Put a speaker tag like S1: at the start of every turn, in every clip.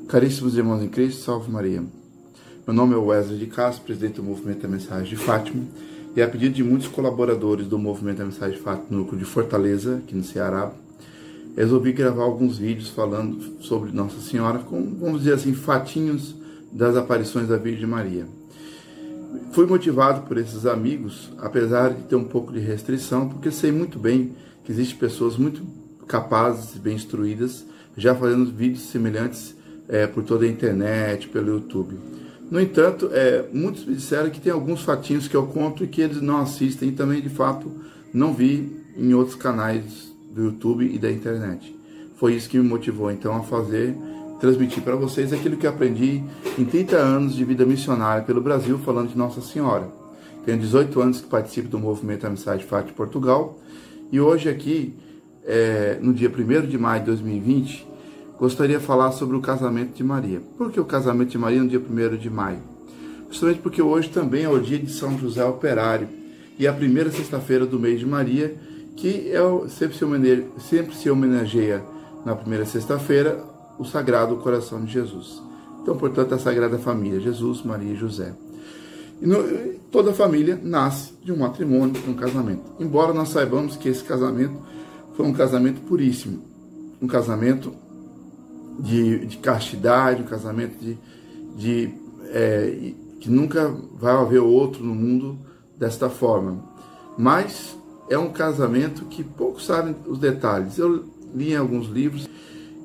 S1: Caríssimos irmãos em Cristo, salve Maria. Meu nome é Wesley de Castro, presidente do Movimento da Mensagem de Fátima, e a pedido de muitos colaboradores do Movimento da Mensagem de Fátima, no núcleo de Fortaleza, aqui no Ceará, resolvi gravar alguns vídeos falando sobre Nossa Senhora, com, vamos dizer assim, fatinhos das aparições da Virgem Maria. Fui motivado por esses amigos, apesar de ter um pouco de restrição, porque sei muito bem que existem pessoas muito capazes e bem instruídas, já fazendo vídeos semelhantes por toda a internet, pelo YouTube. No entanto, muitos me disseram que tem alguns fatinhos que eu conto e que eles não assistem, e também, de fato, não vi em outros canais do YouTube e da internet. Foi isso que me motivou, então, a transmitir para vocês aquilo que eu aprendi em 30 anos de vida missionária pelo Brasil, falando de Nossa Senhora. Tenho 18 anos que participo do Movimento da Mensagem de Fátima de Portugal, e hoje aqui, no dia 1º de maio de 2020, gostaria de falar sobre o casamento de Maria. Por que o casamento de Maria no dia 1º de maio? Justamente porque hoje também é o dia de São José Operário, e a primeira sexta-feira do mês de Maria, que sempre se homenageia na primeira sexta-feira o Sagrado Coração de Jesus. Então, portanto, a Sagrada Família, Jesus, Maria e José. Toda família nasce de um matrimônio, de um casamento. Embora nós saibamos que esse casamento foi um casamento puríssimo, um casamento de castidade, um casamento que nunca vai haver outro no mundo desta forma. Mas é um casamento que poucos sabem os detalhes. Eu li em alguns livros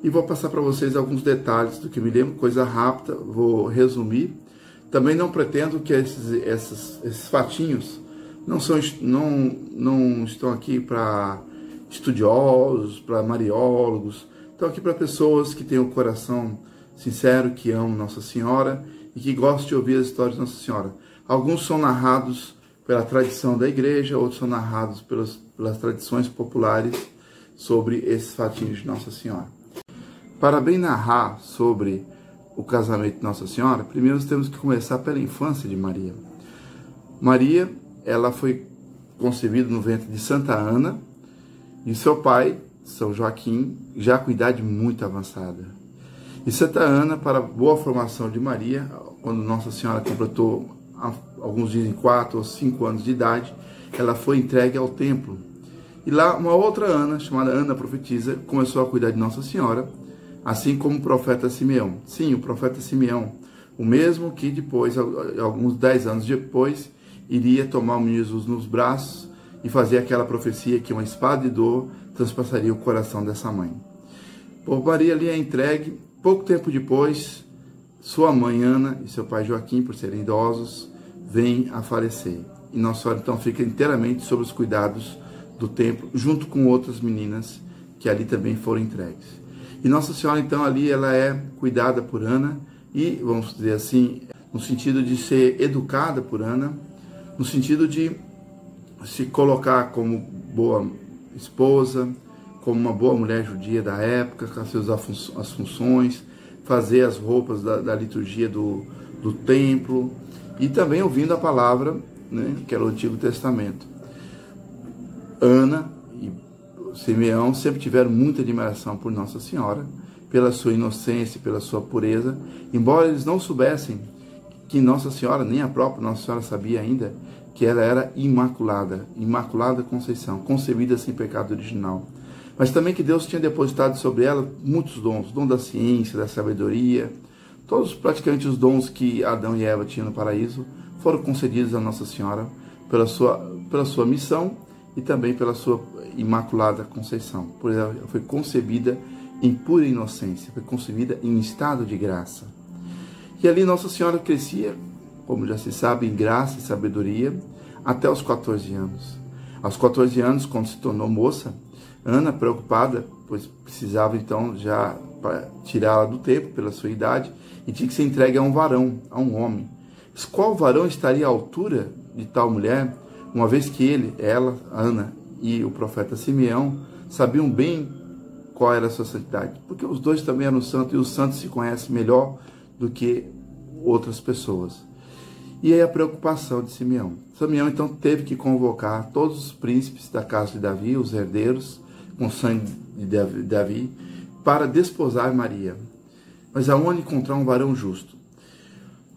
S1: e vou passar para vocês alguns detalhes do que me lembro, coisa rápida, vou resumir. Também não pretendo que esses fatinhos não estão aqui para estudiosos, para mariólogos, estão aqui para pessoas que têm o coração sincero, que amam Nossa Senhora e que gostam de ouvir as histórias de Nossa Senhora. Alguns são narrados pela tradição da igreja, outros são narrados pelas tradições populares sobre esses fatinhos de Nossa Senhora. Para bem narrar sobre o casamento de Nossa Senhora, primeiro nós temos que começar pela infância de Maria. Maria, ela foi concebida no ventre de Santa Ana e seu pai, São Joaquim, já com idade muito avançada. E Santa Ana, para a boa formação de Maria, quando Nossa Senhora completou, alguns dizem 4 ou 5 anos de idade, ela foi entregue ao templo. E lá uma outra Ana, chamada Ana Profetisa, começou a cuidar de Nossa Senhora, assim como o profeta Simeão. Sim, o profeta Simeão, o mesmo que depois, alguns 10 anos depois, iria tomar o menino Jesus nos braços e fazer aquela profecia que uma espada de dor transpassaria o coração dessa mãe. Por Maria ali é entregue. Pouco tempo depois, sua mãe Ana e seu pai Joaquim, por serem idosos, vêm a falecer. E Nossa Senhora então fica inteiramente sob os cuidados do templo, junto com outras meninas que ali também foram entregues. E Nossa Senhora, então, ali ela é cuidada por Ana e, vamos dizer assim, no sentido de ser educada por Ana, no sentido de se colocar como boa esposa, como uma boa mulher judia da época, com as funções, fazer as roupas da liturgia do templo e também ouvindo a palavra, né, que era o Antigo Testamento. Ana e Simeão sempre tiveram muita admiração por Nossa Senhora, pela sua inocência, pela sua pureza, embora eles não soubessem que Nossa Senhora, nem a própria Nossa Senhora sabia ainda, que ela era imaculada, Imaculada Conceição, concebida sem pecado original. Mas também que Deus tinha depositado sobre ela muitos dons, dom da ciência, da sabedoria, todos praticamente os dons que Adão e Eva tinham no paraíso, foram concedidos a Nossa Senhora pela sua missão e também pela sua Imaculada Conceição. Por ela foi concebida em pura inocência, foi concebida em estado de graça. E ali Nossa Senhora crescia, como já se sabe, em graça e sabedoria, até os 14 anos. Aos 14 anos, quando se tornou moça, Ana, preocupada, pois precisava então já tirá-la do templo pela sua idade, e tinha que ser entregue a um varão, a um homem. Mas qual varão estaria à altura de tal mulher, uma vez que ela, Ana e o profeta Simeão sabiam bem qual era a sua santidade? Porque os dois também eram santos, e os santos se conhecem melhor do que outras pessoas. E aí a preocupação de Simeão. Simeão então teve que convocar todos os príncipes da casa de Davi, os herdeiros com sangue de Davi, para desposar Maria. mas aonde encontrar um varão justo?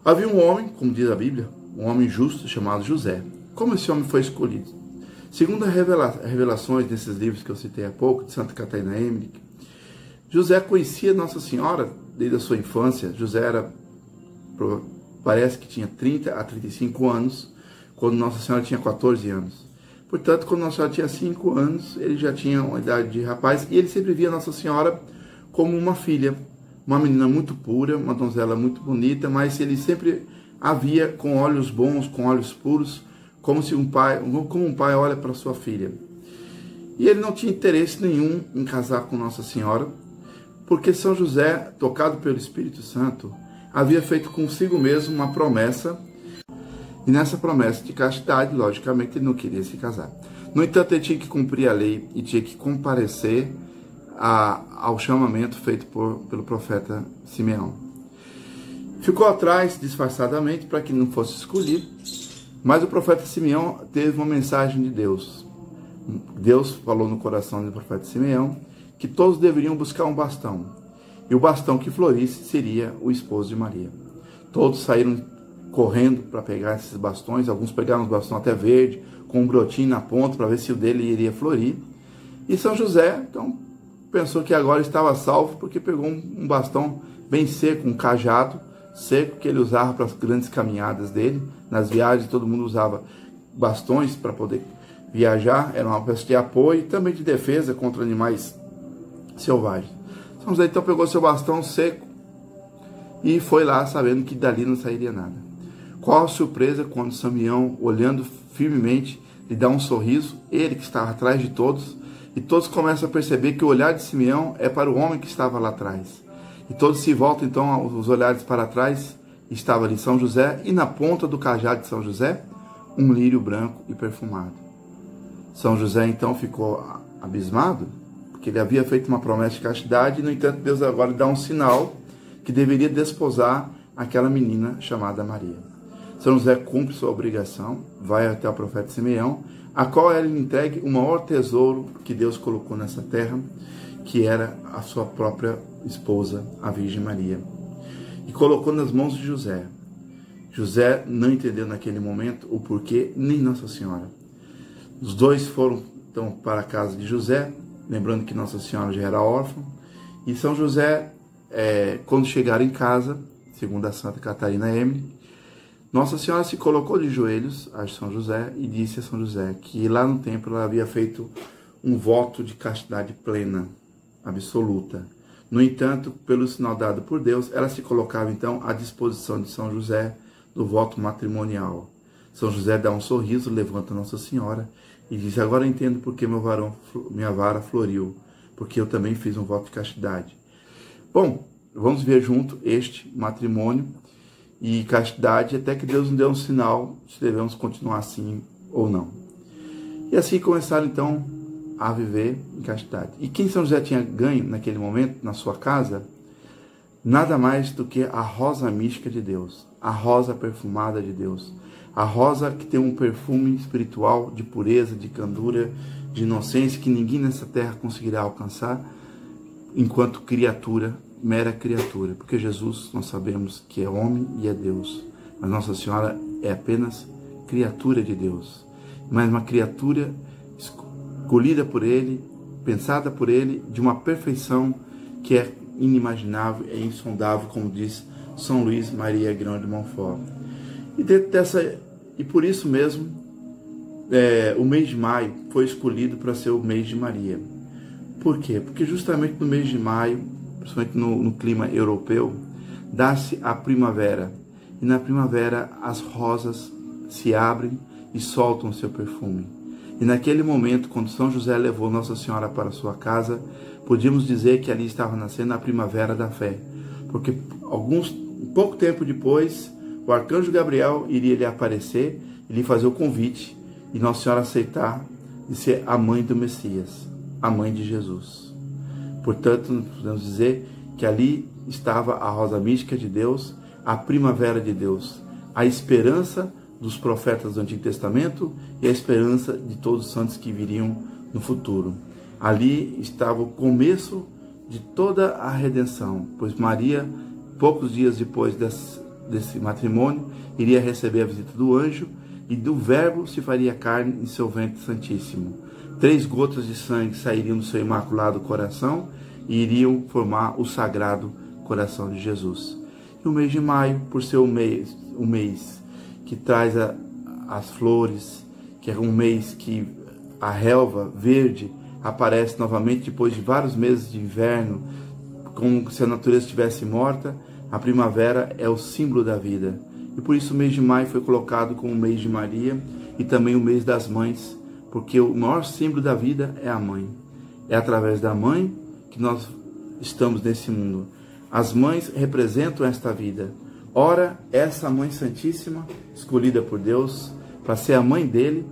S1: Havia um homem, como diz a Bíblia, um homem justo chamado José. Como esse homem foi escolhido? Segundo as revelações desses livros que eu citei há pouco, de Santa Catarina Emmerich, José conhecia Nossa Senhora desde a sua infância. José parece que tinha 30 a 35 anos, quando Nossa Senhora tinha 14 anos. Portanto, quando Nossa Senhora tinha 5 anos, ele já tinha uma idade de rapaz, e ele sempre via Nossa Senhora como uma filha, uma menina muito pura, uma donzela muito bonita, mas ele sempre a via com olhos bons, com olhos puros, como um pai olha para sua filha. E ele não tinha interesse nenhum em casar com Nossa Senhora, porque São José, tocado pelo Espírito Santo, havia feito consigo mesmo uma promessa, e nessa promessa de castidade, logicamente, ele não queria se casar. No entanto, ele tinha que cumprir a lei e tinha que comparecer ao chamamento feito pelo profeta Simeão. Ficou atrás, disfarçadamente, para que não fosse escolhido, mas o profeta Simeão teve uma mensagem de Deus. Deus falou no coração do profeta Simeão que todos deveriam buscar um bastão, e o bastão que florisse seria o esposo de Maria. Todos saíram correndo para pegar esses bastões, alguns pegaram os bastões até verde, com um brotinho na ponta, para ver se o dele iria florir. E São José, então, pensou que agora estava salvo, porque pegou um bastão bem seco, um cajado seco, que ele usava para as grandes caminhadas dele. Nas viagens, todo mundo usava bastões para poder viajar, era uma peça de apoio e também de defesa contra animais selvagens. São José, então, pegou seu bastão seco e foi lá, sabendo que dali não sairia nada. Qual a surpresa quando Simeão, olhando firmemente, lhe dá um sorriso, ele que estava atrás de todos, e todos começam a perceber que o olhar de Simeão é para o homem que estava lá atrás. E todos se voltam então os olhares para trás, estava ali São José, e na ponta do cajado de São José, um lírio branco e perfumado. São José então ficou abismado, porque ele havia feito uma promessa de castidade, e no entanto Deus agora lhe dá um sinal que deveria desposar aquela menina chamada Maria. São José cumpre sua obrigação, vai até o profeta Simeão, a qual ele entregue o maior tesouro que Deus colocou nessa terra, que era a sua própria esposa, a Virgem Maria. E colocou nas mãos de José. José não entendeu naquele momento o porquê, nem Nossa Senhora. Os dois foram então para a casa de José, lembrando que Nossa Senhora já era órfã, e São José, quando chegaram em casa, segundo a Santa Catarina Emmerich, Nossa Senhora se colocou de joelhos a São José e disse a São José que lá no templo ela havia feito um voto de castidade plena, absoluta. No entanto, pelo sinal dado por Deus, ela se colocava então à disposição de São José do voto matrimonial. São José dá um sorriso, levanta Nossa Senhora e diz: agora eu entendo porque minha vara floriu, porque eu também fiz um voto de castidade. Bom, vamos ver junto este matrimônio e castidade, até que Deus nos dê um sinal se devemos continuar assim ou não. E assim começaram então a viver em castidade. E quem São José tinha ganho naquele momento, na sua casa, nada mais do que a rosa mística de Deus, a rosa perfumada de Deus, a rosa que tem um perfume espiritual de pureza, de candura, de inocência, que ninguém nessa terra conseguirá alcançar enquanto criatura, mera criatura, porque Jesus, nós sabemos que é homem e é Deus, mas Nossa Senhora é apenas criatura de Deus, mas uma criatura escolhida por Ele, pensada por Ele, de uma perfeição que é inimaginável, é insondável, como diz São Luís Maria Grão de Montfort. E por isso mesmo, o mês de maio foi escolhido para ser o mês de Maria. Por quê? Porque justamente no mês de maio, principalmente no clima europeu, dá-se a primavera. E na primavera as rosas se abrem e soltam o seu perfume. E naquele momento, quando São José levou Nossa Senhora para sua casa, podíamos dizer que ali estava nascendo a primavera da fé. Porque pouco tempo depois, o arcanjo Gabriel iria lhe aparecer e lhe fazer o convite, e Nossa Senhora aceitar de ser a mãe do Messias, a mãe de Jesus. Portanto, podemos dizer que ali estava a rosa mística de Deus, a primavera de Deus, a esperança dos profetas do Antigo Testamento e a esperança de todos os santos que viriam no futuro. Ali estava o começo de toda a redenção, pois Maria, poucos dias depois desse matrimônio, iria receber a visita do anjo, e do Verbo se faria carne em seu ventre santíssimo. 3 gotas de sangue sairiam do seu imaculado coração e iriam formar o sagrado coração de Jesus. E o mês de maio, por ser o mês que traz as flores, que é um mês que a relva verde aparece novamente depois de vários meses de inverno, como se a natureza estivesse morta, a primavera é o símbolo da vida. E por isso o mês de maio foi colocado como o mês de Maria e também o mês das mães, porque o maior símbolo da vida é a mãe. É através da mãe que nós estamos nesse mundo. As mães representam esta vida. Ora, essa Mãe Santíssima, escolhida por Deus para ser a mãe dele,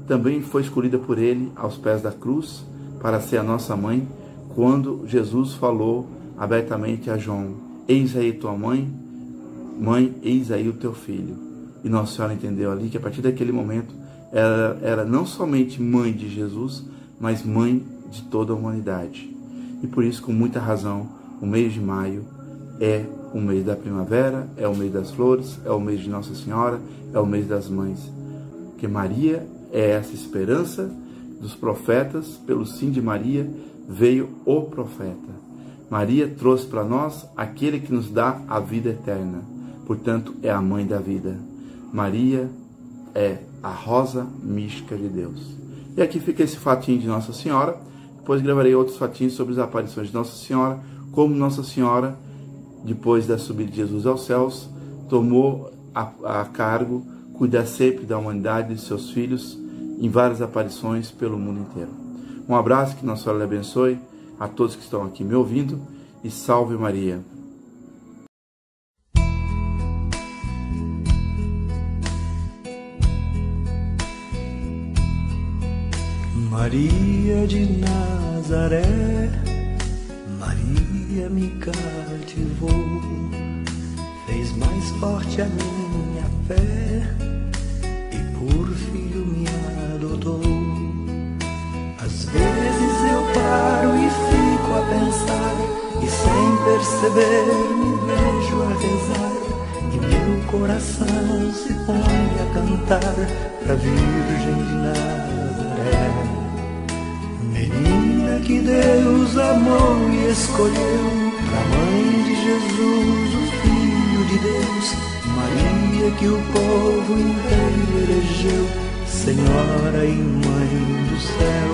S1: também foi escolhida por ele aos pés da cruz para ser a nossa mãe, quando Jesus falou abertamente a João: eis aí tua mãe, mãe, eis aí o teu filho. E Nossa Senhora entendeu ali que a partir daquele momento ela era não somente mãe de Jesus, mas mãe de toda a humanidade. E por isso, com muita razão, o mês de maio é o mês da primavera, é o mês das flores, é o mês de Nossa Senhora, é o mês das mães. Porque Maria é essa esperança dos profetas, pelo sim de Maria veio o profeta. Maria trouxe para nós aquele que nos dá a vida eterna, portanto é a mãe da vida. Maria é a rosa mística de Deus. E aqui fica esse fatinho de Nossa Senhora. Depois gravarei outros fatinhos sobre as aparições de Nossa Senhora, como Nossa Senhora, depois da subida de Jesus aos céus, tomou a cargo cuidar sempre da humanidade e de seus filhos em várias aparições pelo mundo inteiro. Um abraço, que Nossa Senhora lhe abençoe, a todos que estão aqui me ouvindo, e salve Maria!
S2: Maria de Nazaré, Maria me cativou, fez mais forte a minha fé e por filho me adotou. Às vezes eu paro e fico a pensar, e sem perceber me vejo a rezar, e meu coração se põe a cantar pra Virgem de Nazaré. Menina que Deus amou e escolheu, pra Mãe de Jesus, o Filho de Deus, Maria que o povo inteiro elegeu, Senhora e Mãe do céu.